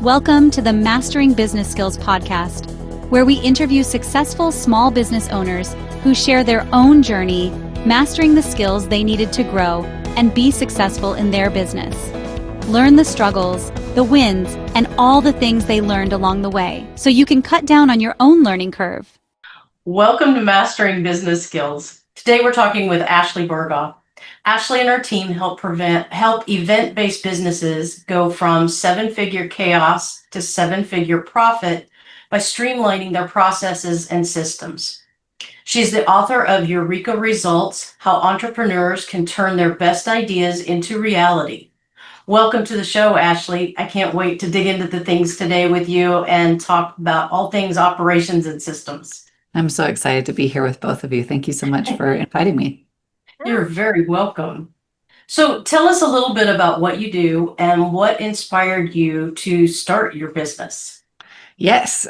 Welcome to the Mastering Business Skills podcast, where we interview successful small business owners who share their own journey, mastering the skills they needed to grow and be successful in their business. Learn the struggles, the wins, and all the things they learned along the way, so you can cut down on your own learning curve. Welcome to Mastering Business Skills. Today we're talking with Ashlee Berghoff. Ashlee and her team help event-based businesses go from seven-figure chaos to seven-figure profit by streamlining their processes and systems. She's the author of Eureka Results: How Entrepreneurs Can Turn Their Best Ideas into Reality. Welcome to the show, Ashlee. I can't wait to dig into the things today with you and talk about all things operations and systems. I'm so excited to be here with both of you. Thank you so much for inviting me. You're very welcome. So tell us a little bit about what you do and what inspired you to start your business. Yes.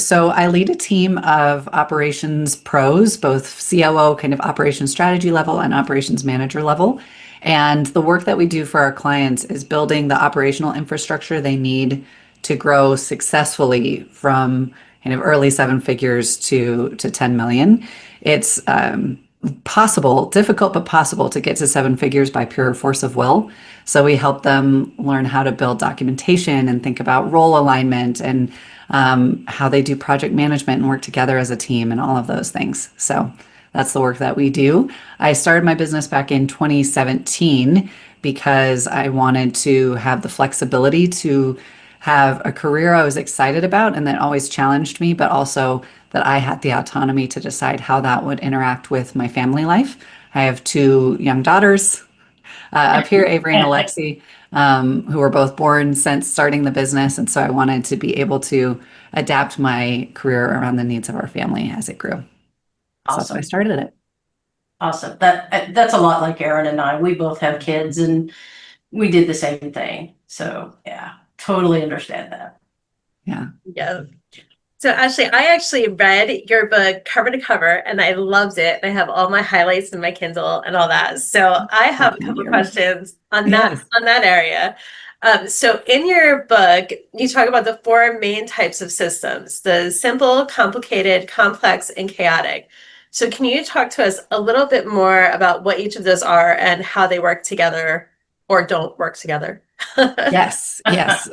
So I lead a team of operations pros, both COO, kind of operations strategy level, and operations manager level. And the work that we do for our clients is building the operational infrastructure they need to grow successfully from kind of early seven figures to 10 million. It's possible, difficult, but possible to get to seven figures by pure force of will. So we help them learn how to build documentation and think about role alignment and how they do project management and work together as a team and all of those things. So that's the work that we do. I started my business back in 2017 because I wanted to have the flexibility to have a career I was excited about and that always challenged me, but also that I had the autonomy to decide how that would interact with my family life. I have two young daughters up here, Avery and Alexi, who were both born since starting the business. And so I wanted to be able to adapt my career around the needs of our family as it grew. Awesome. So I started it. Awesome. That's a lot like Aaron and I. We both have kids and we did the same thing. So yeah, totally understand that. Yeah. Yeah. So Ashlee, I actually read your book cover to cover and I loved it. I have all my highlights in my Kindle and all that. So I have a couple questions on that area. So in your book, you talk about the four main types of systems: the simple, complicated, complex, and chaotic. So can you talk to us a little bit more about what each of those are and how they work together or don't work together? Yes.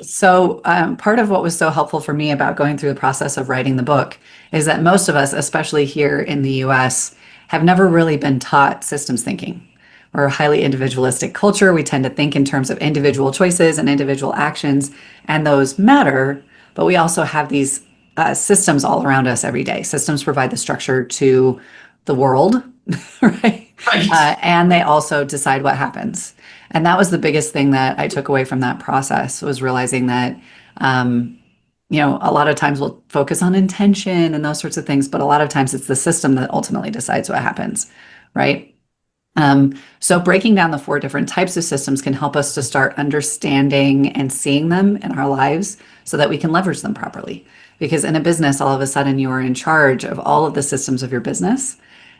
So part of what was so helpful for me about going through the process of writing the book is that most of us, especially here in the US, have never really been taught systems thinking. We're a highly individualistic culture. We tend to think in terms of individual choices and individual actions, and those matter, but we also have these systems all around us every day. Systems provide the structure to the world, right? And they also decide what happens. And that was the biggest thing that I took away from that process, was realizing that, a lot of times we'll focus on intention and those sorts of things, but a lot of times it's the system that ultimately decides what happens, right? So breaking down the four different types of systems can help us to start understanding and seeing them in our lives so that we can leverage them properly. Because in a business, all of a sudden you are in charge of all of the systems of your business.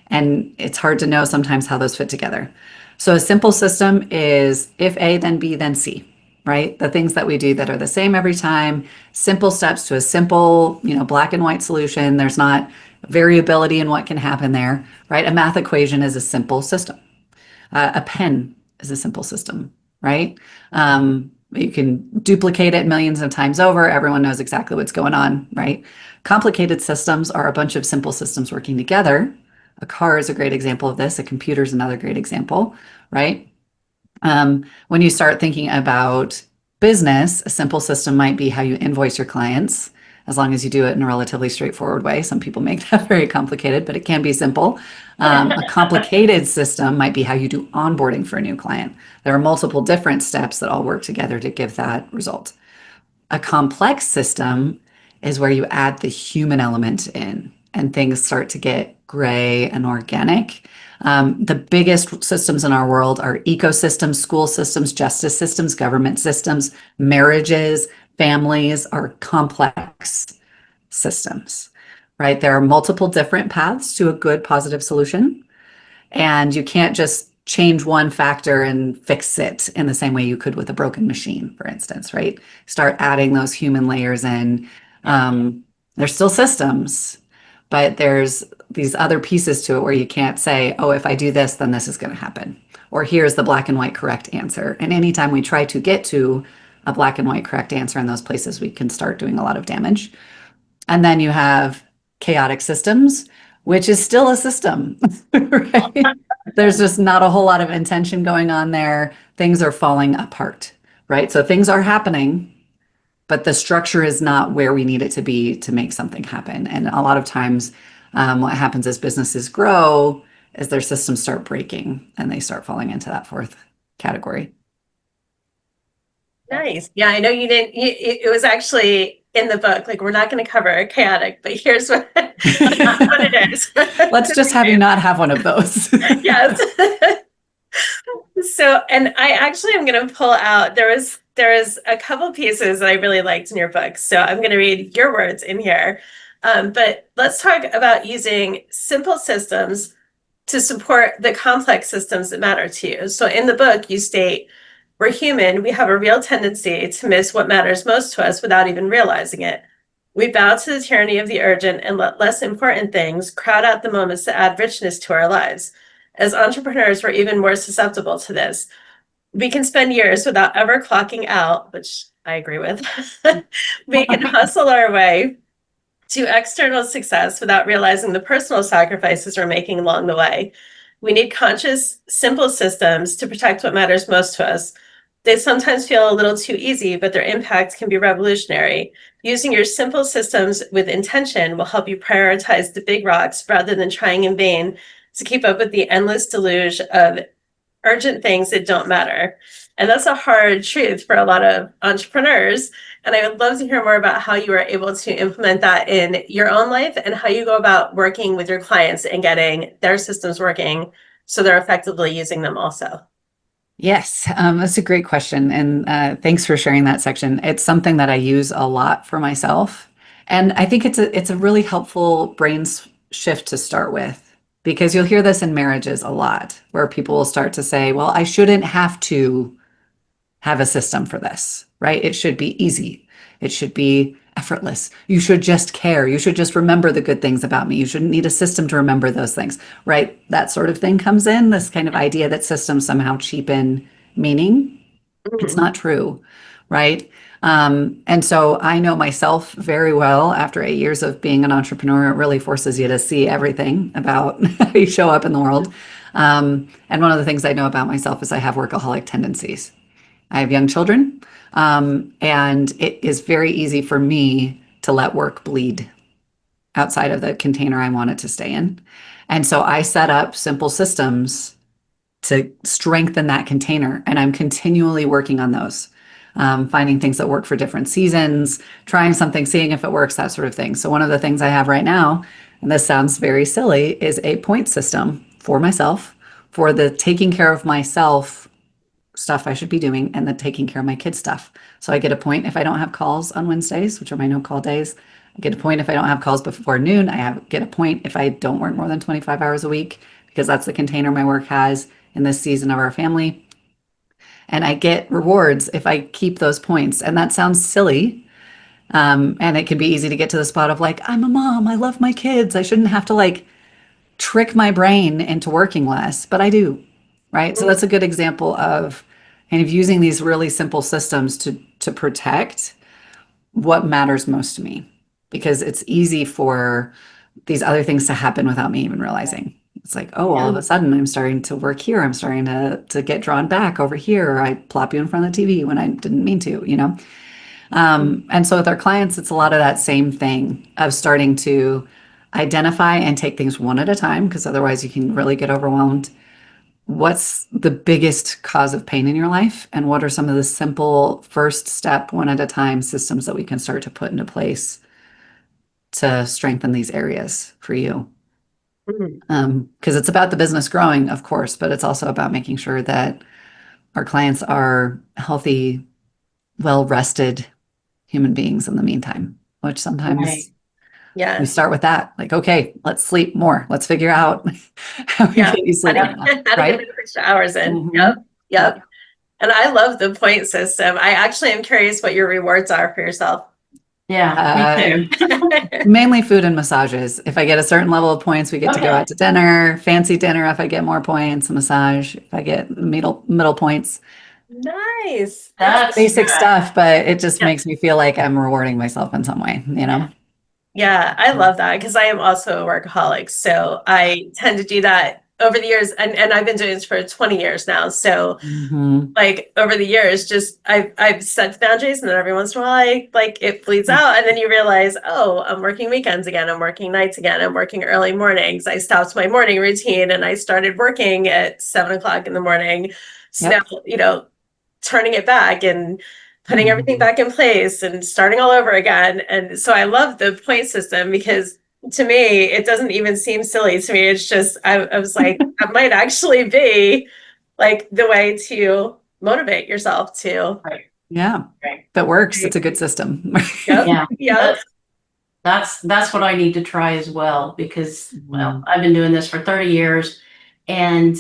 And it's hard to know sometimes how those fit together. So a simple system is if A, then B, then C, right? The things that we do that are the same every time, simple steps to a simple, black and white solution. There's not variability in what can happen there, right? A math equation is a simple system. A pen is a simple system, right? You can duplicate it millions of times over. Everyone knows exactly what's going on, right? Complicated systems are a bunch of simple systems working together. A car is a great example of this. A computer is another great example, right? When you start thinking about business, a simple system might be how you invoice your clients, as long as you do it in a relatively straightforward way. Some people make that very complicated, but it can be simple. A complicated system might be how you do onboarding for a new client. There are multiple different steps that all work together to give that result. A complex system is where you add the human element in and things start to get gray and organic. The biggest systems in our world are ecosystems, school systems, justice systems, government systems, marriages, families are complex systems, right? There are multiple different paths to a good positive solution. And you can't just change one factor and fix it in the same way you could with a broken machine, for instance, right? Start adding those human layers in. There's still systems, but there's these other pieces to it where you can't say, oh, if I do this, then this is going to happen. Or here's the black and white correct answer. And anytime we try to get to a black and white correct answer in those places, we can start doing a lot of damage. And then you have chaotic systems, which is still a system, right? There's just not a whole lot of intention going on there. Things are falling apart, right? So things are happening, but the structure is not where we need it to be to make something happen. And a lot of times, what happens as businesses grow is their systems start breaking and they start falling into that fourth category. Nice. Yeah, I know you didn't, it was actually in the book, like, we're not going to cover chaotic, but here's what, what it is. Let's just have you not have one of those. Yes. So, and I actually am going to pull out, there's a couple pieces that I really liked in your book. So I'm going to read your words in here. But let's talk about using simple systems to support the complex systems that matter to you. So in the book, you state, we're human. We have a real tendency to miss what matters most to us without even realizing it. We bow to the tyranny of the urgent and let less important things crowd out the moments that add richness to our lives. As entrepreneurs, we're even more susceptible to this. We can spend years without ever clocking out, which I agree with. We can hustle our way to external success without realizing the personal sacrifices we're making along the way. We need conscious, simple systems to protect what matters most to us. They sometimes feel a little too easy, but their impact can be revolutionary. Using your simple systems with intention will help you prioritize the big rocks rather than trying in vain to keep up with the endless deluge of urgent things that don't matter. And that's a hard truth for a lot of entrepreneurs. And I would love to hear more about how you are able to implement that in your own life and how you go about working with your clients and getting their systems working so they're effectively using them also. Yes, that's a great question. And thanks for sharing that section. It's something that I use a lot for myself. And I think it's a really helpful brain shift to start with, because you'll hear this in marriages a lot, where people will start to say, well, I shouldn't have to have a system for this, right? It should be easy. It should be effortless. You should just care. You should just remember the good things about me. You shouldn't need a system to remember those things, right? That sort of thing comes in, this kind of idea that systems somehow cheapen meaning. It's not true, right? And so I know myself very well after 8 years of being an entrepreneur. It really forces you to see everything about how you show up in the world. And one of the things I know about myself is I have workaholic tendencies. I have young children, and it is very easy for me to let work bleed outside of the container I want it to stay in. And so I set up simple systems to strengthen that container, and I'm continually working on those, finding things that work for different seasons, trying something, seeing if it works, that sort of thing. So one of the things I have right now, and this sounds very silly, is a point system for myself for the taking care of myself stuff I should be doing and the taking care of my kids stuff. So I get a point if I don't have calls on Wednesdays, which are my no call days. I get a point if I don't have calls before noon. Get a point if I don't work more than 25 hours a week, because that's the container my work has in this season of our family. And I get rewards if I keep those points. And that sounds silly. And it can be easy to get to the spot of like, I'm a mom, I love my kids, I shouldn't have to like trick my brain into working less, but I do, right? So that's a good example of kind of using these really simple systems to protect what matters most to me, because it's easy for these other things to happen without me even realizing. It's like, oh, all of a sudden I'm starting to work here. I'm starting to get drawn back over here. Or I plop you in front of the TV when I didn't mean to, you know? And so with our clients, it's a lot of that same thing of starting to identify and take things one at a time, because otherwise you can really get overwhelmed. What's the biggest cause of pain in your life? And what are some of the simple first step, one at a time systems that we can start to put into place to strengthen these areas for you? Because it's about the business growing, of course, but it's also about making sure that our clients are healthy, well-rested human beings in the meantime, which sometimes We start with that. Like, okay, let's sleep more. Let's figure out how we Yeah. get you sleep enough, How to right? get the extra hours in. Mhm. Yep. Yep. Yep. And I love the point system. I actually am curious what your rewards are for yourself. Yeah, me too. Mainly food and massages. If I get a certain level of points, we get to go Okay. out to dinner, fancy dinner if I get more points, a massage if I get middle points. Nice. That's Basic good. stuff, but it just Yeah. makes me feel like I'm rewarding myself in some way, you know? Yeah, I love that because I am also a workaholic. So I tend to do that over the years. And I've been doing this for 20 years now. So Mhm. like over the years, just I've set boundaries, and then every once in a while I like it bleeds out, and then you realize, oh, I'm working weekends again, I'm working nights again, I'm working early mornings. I stopped my morning routine and I started working at 7 o'clock in the morning. So Yep. now, turning it back and putting everything Mhm. back in place and starting all over again. And so I love the point system because to me, it doesn't even seem silly to me. It's just, I was like, that might actually be like the way to motivate yourself to. Right. Yeah. Right. If it works, it's a good system. Yep. Yeah. Yep. That's what I need to try as well, because, well, Mhm. I've been doing this for 30 years and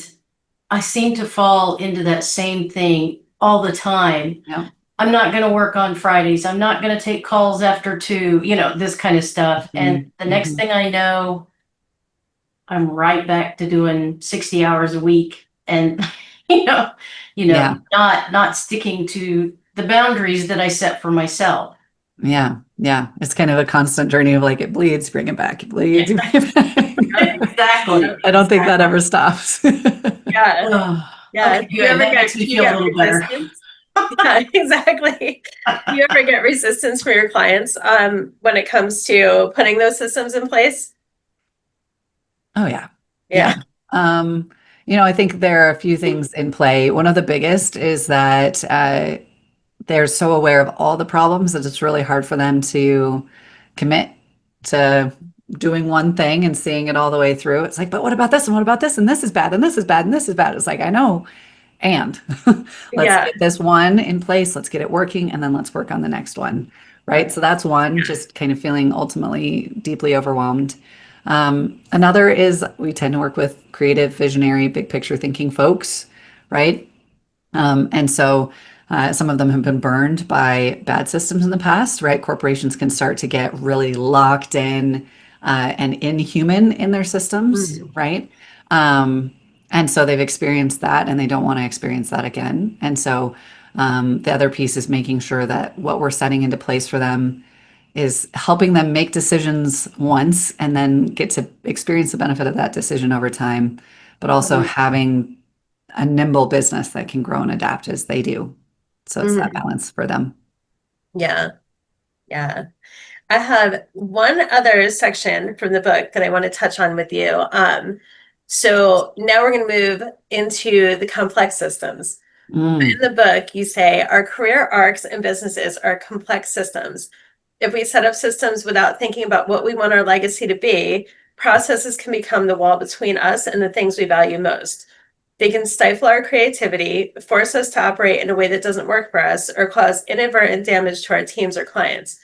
I seem to fall into that same thing all the time. Yeah. I'm not going to work on Fridays. I'm not going to take calls after 2, this kind of stuff. And the next Mhm. thing I know, I'm right back to doing 60 hours a week and, Yeah. not sticking to the boundaries that I set for myself. Yeah. Yeah. It's kind of a constant journey of like, it bleeds, bring it back, it bleeds, bring it back. Exactly. I don't think that ever stops. Yeah. Ugh. Yeah. Okay, Do you good. ever That get, makes me do you feel a get little better. resistance? Yeah, exactly. Do you ever get resistance from your clients when it comes to putting those systems in place? Oh yeah. Yeah. I think there are a few things in play. One of the biggest is that they're so aware of all the problems that it's really hard for them to commit to doing one thing and seeing it all the way through. It's like, but what about this? And what about this? And this is bad. And this is bad. And this is bad. It's like, I know. And let's Yeah. get this one in place. Let's get it working. And then let's work on the next one. Right. So that's one, just kind of feeling ultimately deeply overwhelmed. Another is we tend to work with creative, visionary, big picture thinking folks. Right. And so some of them have been burned by bad systems in the past, right? Corporations can start to get really locked in and inhuman in their systems, right? And so they've experienced that and they don't want to experience that again. And so the other piece is making sure that what we're setting into place for them is helping them make decisions once and then get to experience the benefit of that decision over time, but also having a nimble business that can grow and adapt as they do. So it's that balance for them. Yeah. Yeah. I have one other section from the book that I want to touch on with you. So now we're going to move into the complex systems. In the book, you say our career arcs and businesses are complex systems. If we set up systems without thinking about what we want our legacy to be, processes can become the wall between us and the things we value most. They can stifle our creativity, force us to operate in a way that doesn't work for us, or cause inadvertent damage to our teams or clients.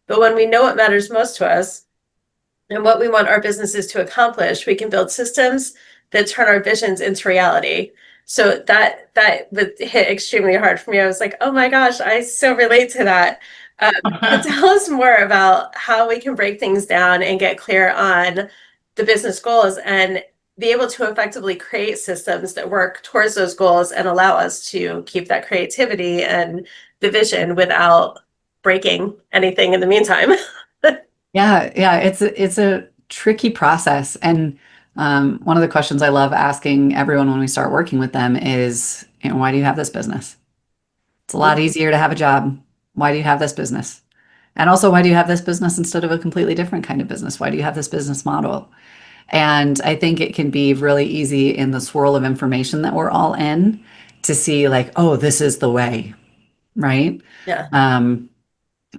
But when we know what matters most to us and what we want our businesses to accomplish, we can build systems that turn our visions into reality. So that would hit extremely hard for me. I was like, oh my gosh, I so relate to that. Tell us more about how we can break things down and get clear on the business goals and be able to effectively create systems that work towards those goals and allow us to keep that creativity and the vision without breaking anything in the meantime. Yeah, it's a tricky process. And one of the questions I love asking everyone when we start working with them is, why do you have this business? It's a lot easier to have a job. Why do you have this business? And also, why do you have this business instead of a completely different kind of business? Why do you have this business model? And I think it can be really easy in the swirl of information that we're all in to see like, oh, this is the way, right? Yeah.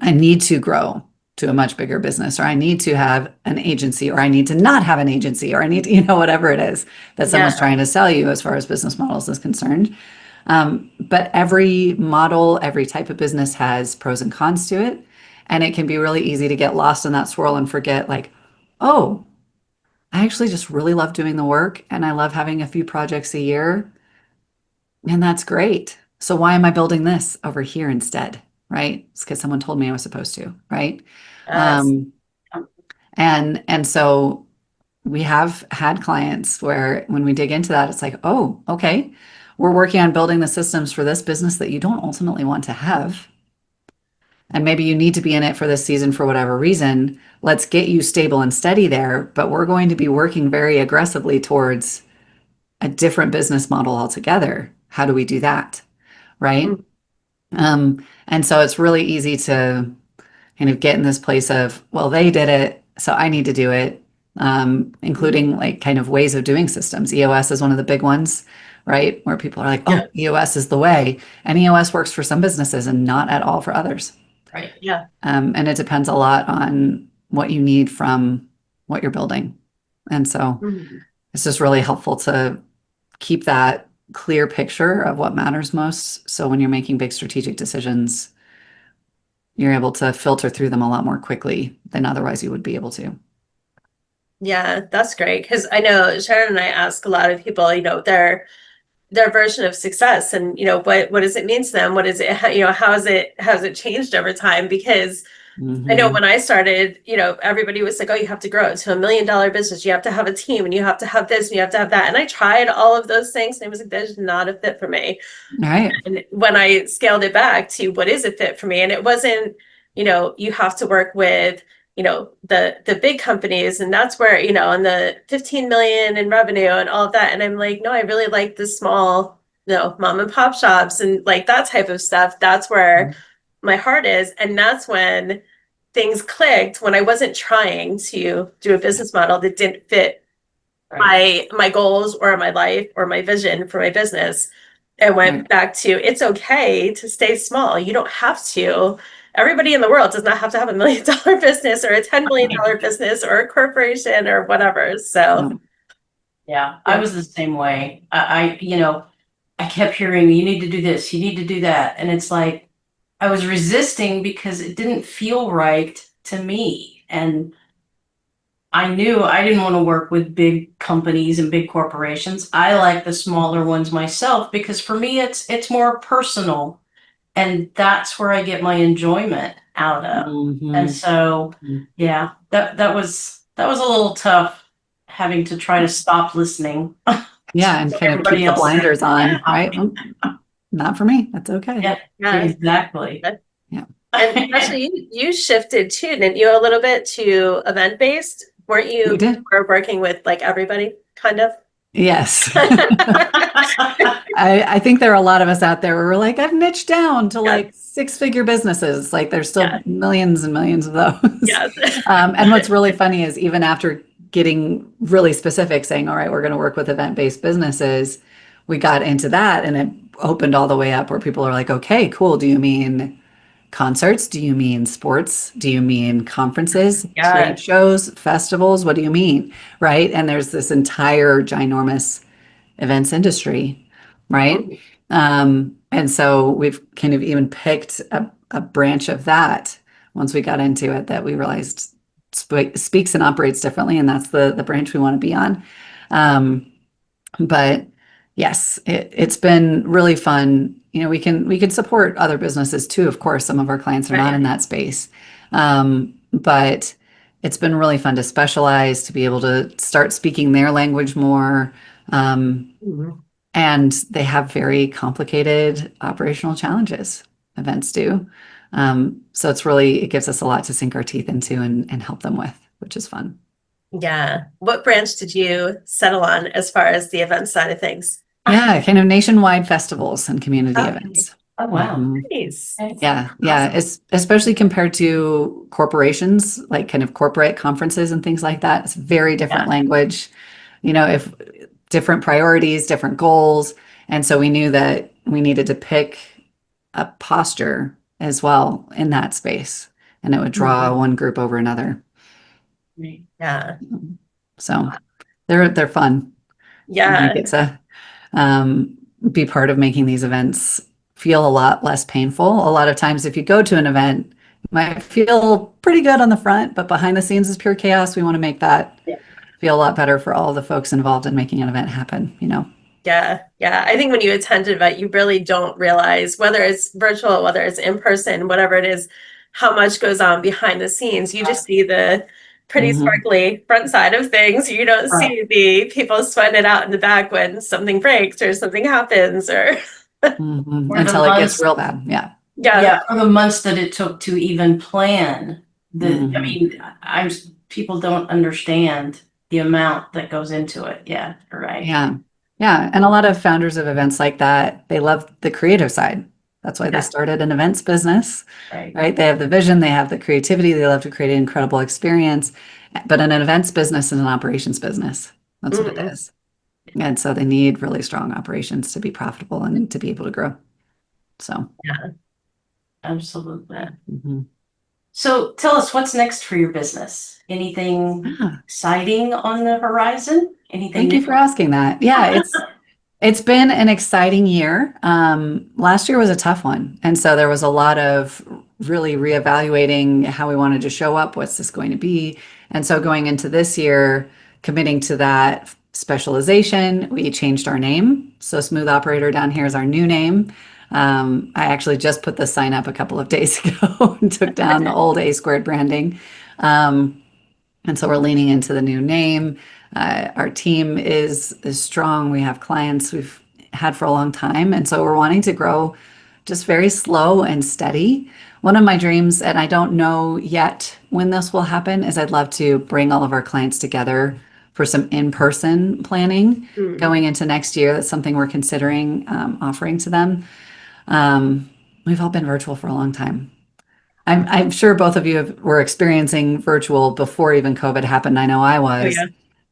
I need to grow to a much bigger business, or I need to have an agency, or I need to not have an agency, or I need to, whatever it is that someone's trying to sell you as far as business models is concerned. But every model, every type of business has pros and cons to it. And it can be really easy to get lost in that swirl and forget, like, oh, I actually just really love doing the work and I love having a few projects a year. And that's great. So why am I building this over here instead? Right? It's because someone told me I was supposed to, right? Yes. And so we have had clients where when we dig into that, it's like, oh, okay, we're working on building the systems for this business that you don't ultimately want to have. And maybe you need to be in it for this season for whatever reason. Let's get you stable and steady there, but we're going to be working very aggressively towards a different business model altogether. How do we do that? Right? And so it's really easy to kind of get in this place of, well, they did it, so I need to do it, including like kind of ways of doing systems. EOS is one of the big ones, right? Where people are like, oh, EOS is the way. And EOS works for some businesses and not at all for others. Right. Yeah. And it depends a lot on what you need from what you're building. And so it's just really helpful to keep that clear picture of what matters most. So when you're making big strategic decisions, you're able to filter through them a lot more quickly than otherwise you would be able to. Yeah, that's great. Because I know Sharon and I ask a lot of people, their version of success, and what does it mean to them? What is it? How has it changed over time? Because I know when I started, everybody was like, oh, you have to grow to $1 million business. You have to have a team and you have to have this and you have to have that. And I tried all of those things and it was like, that's not a fit for me. Right. And when I scaled it back to what is a fit for me, and it wasn't, you have to work with, the big companies, and that's where, and the 15 million in revenue and all of that. And I'm like, no, I really like the small, mom and pop shops and like that type of stuff. That's where my heart is. And that's when things clicked, when I wasn't trying to do a business model that didn't fit my goals or my life or my vision for my business. I went back to, it's okay to stay small. You don't have to. Everybody in the world does not have to have $1 million business or a $10 million business or a corporation or whatever. So yeah, I was the same way. I kept hearing, you need to do this, you need to do that. And it's like, I was resisting because it didn't feel right to me. And I knew I didn't want to work with big companies and big corporations. I like the smaller ones myself because for me, it's more personal. And that's where I get my enjoyment out of. And so, yeah, that was a little tough having to try to stop listening. Yeah, and kind of keep the blinders on, right? Not for me. That's okay. Yeah, exactly. Yeah. And actually, you shifted too, didn't you, a little bit to event-based? Weren't you? We did. Were working with like everybody, kind of? Yes. I think there are a lot of us out there where we're like, I've niched down to like 6-figure businesses. Like there's still millions and millions of those. Yes. And what's really funny is even after getting really specific, saying, all right, we're going to work with event-based businesses, we got into that and it opened all the way up where people are like, okay, cool. Do you mean concerts? Do you mean sports? Do you mean conferences, trade shows, festivals? What do you mean? Right. And there's this entire ginormous events industry. Right. And so we've kind of even picked a branch of that once we got into it that we realized speaks and operates differently. And that's the branch we want to be on. But yes, it's been really fun. We can support other businesses too. Of course, some of our clients are not in that space. But it's been really fun to specialize, to be able to start speaking their language more. And they have very complicated operational challenges, events do. So it gives us a lot to sink our teeth into and help them with, which is fun. Yeah. What branch did you settle on as far as the event side of things? Yeah, kind of nationwide festivals and community events. Oh, wow. Nice. Yeah. Yeah. Especially compared to corporations, like kind of corporate conferences and things like that. It's very different language, if different priorities, different goals. And so we knew that we needed to pick a posture as well in that space, and it would draw one group over another. Yeah. So they're fun. Yeah. I get to be part of making these events feel a lot less painful. A lot of times if you go to an event, might feel pretty good on the front, but behind the scenes is pure chaos. We want to make that feel a lot better for all the folks involved in making an event happen, you know? Yeah. Yeah. I think when you attend an event, you really don't realize, whether it's virtual, whether it's in person, whatever it is, how much goes on behind the scenes. You just see the pretty sparkly front side of things. You don't see the people sweating it out in the back when something breaks or something happens or until it gets real bad. Yeah. Yeah. For the months that it took to even plan I mean, people don't understand the amount that goes into it. Yeah. Right. Yeah. Yeah. And a lot of founders of events like that, they love the creative side. That's why they started an events business, right? They have the vision, they have the creativity, they love to create an incredible experience. But an events business is an operations business. That's what it is. And so they need really strong operations to be profitable and to be able to grow. So, yeah, absolutely. So tell us, what's next for your business? Anything exciting on the horizon? Anything? Thank you for asking that. Yeah, it's been an exciting year. Last year was a tough one. And so there was a lot of really reevaluating how we wanted to show up. What's this going to be? And so going into this year, committing to that specialization, we changed our name. So Smooth Operator down here is our new name. I actually just put the sign up a couple of days ago and took down the old A Squared branding. And so we're leaning into the new name. Our team is strong. We have clients we've had for a long time. And so we're wanting to grow just very slow and steady. One of my dreams, and I don't know yet when this will happen, is I'd love to bring all of our clients together for some in-person planning going into next year. That's something we're considering offering to them. We've all been virtual for a long time. I'm sure both of you were experiencing virtual before even COVID happened. I know I was.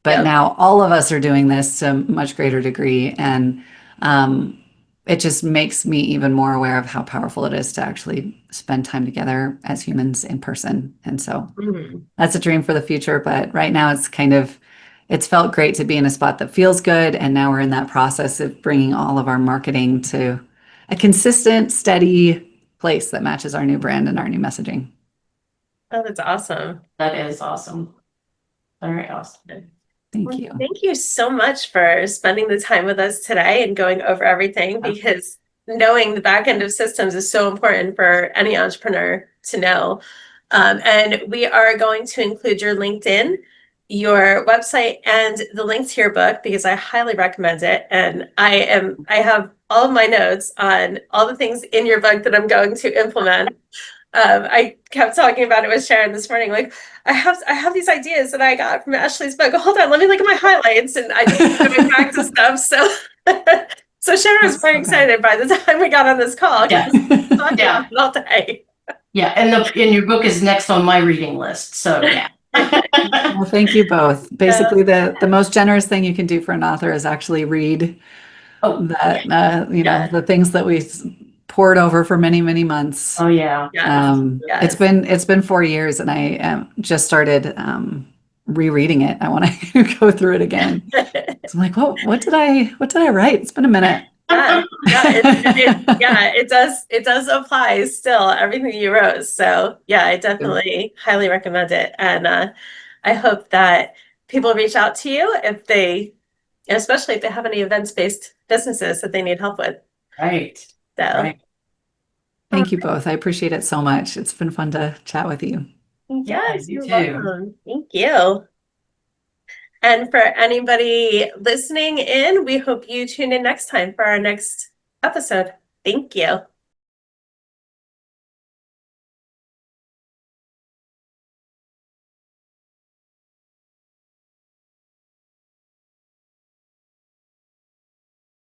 But now all of us are doing this to a much greater degree. And it just makes me even more aware of how powerful it is to actually spend time together as humans in person. And so that's a dream for the future. But right now it's felt great to be in a spot that feels good. And now we're in that process of bringing all of our marketing to a consistent, steady place that matches our new brand and our new messaging. Oh, that's awesome. That is awesome. Very awesome. Thank you. Thank you so much for spending the time with us today and going over everything, because knowing the back end of systems is so important for any entrepreneur to know. And we are going to include your LinkedIn, your website, and the link to your book, because I highly recommend it. And I have all of my notes on all the things in your book that I'm going to implement. I kept talking about it with Sharon this morning. Like, I have these ideas that I got from Ashlee's book. Hold on, let me look at my highlights, and I just coming back to stuff. So Sharon was very excited by the time we got on this call. Yeah, all day. Yeah, and your book is next on my reading list. So yeah. Well, thank you both. Basically, the most generous thing you can do for an author is actually read the things that we poured over for many, many months. Oh yeah. It's been 4 years, and I just started rereading it. I want to go through it again. So I'm like, what did I write? It's been a minute. It does apply still, everything you wrote. So yeah, I definitely highly recommend it. And I hope that people reach out to you especially if they have any events-based businesses that they need help with. Right. So thank you both. I appreciate it so much. It's been fun to chat with you. Yes, you're welcome. Thank you. And for anybody listening in, we hope you tune in next time for our next episode. Thank you.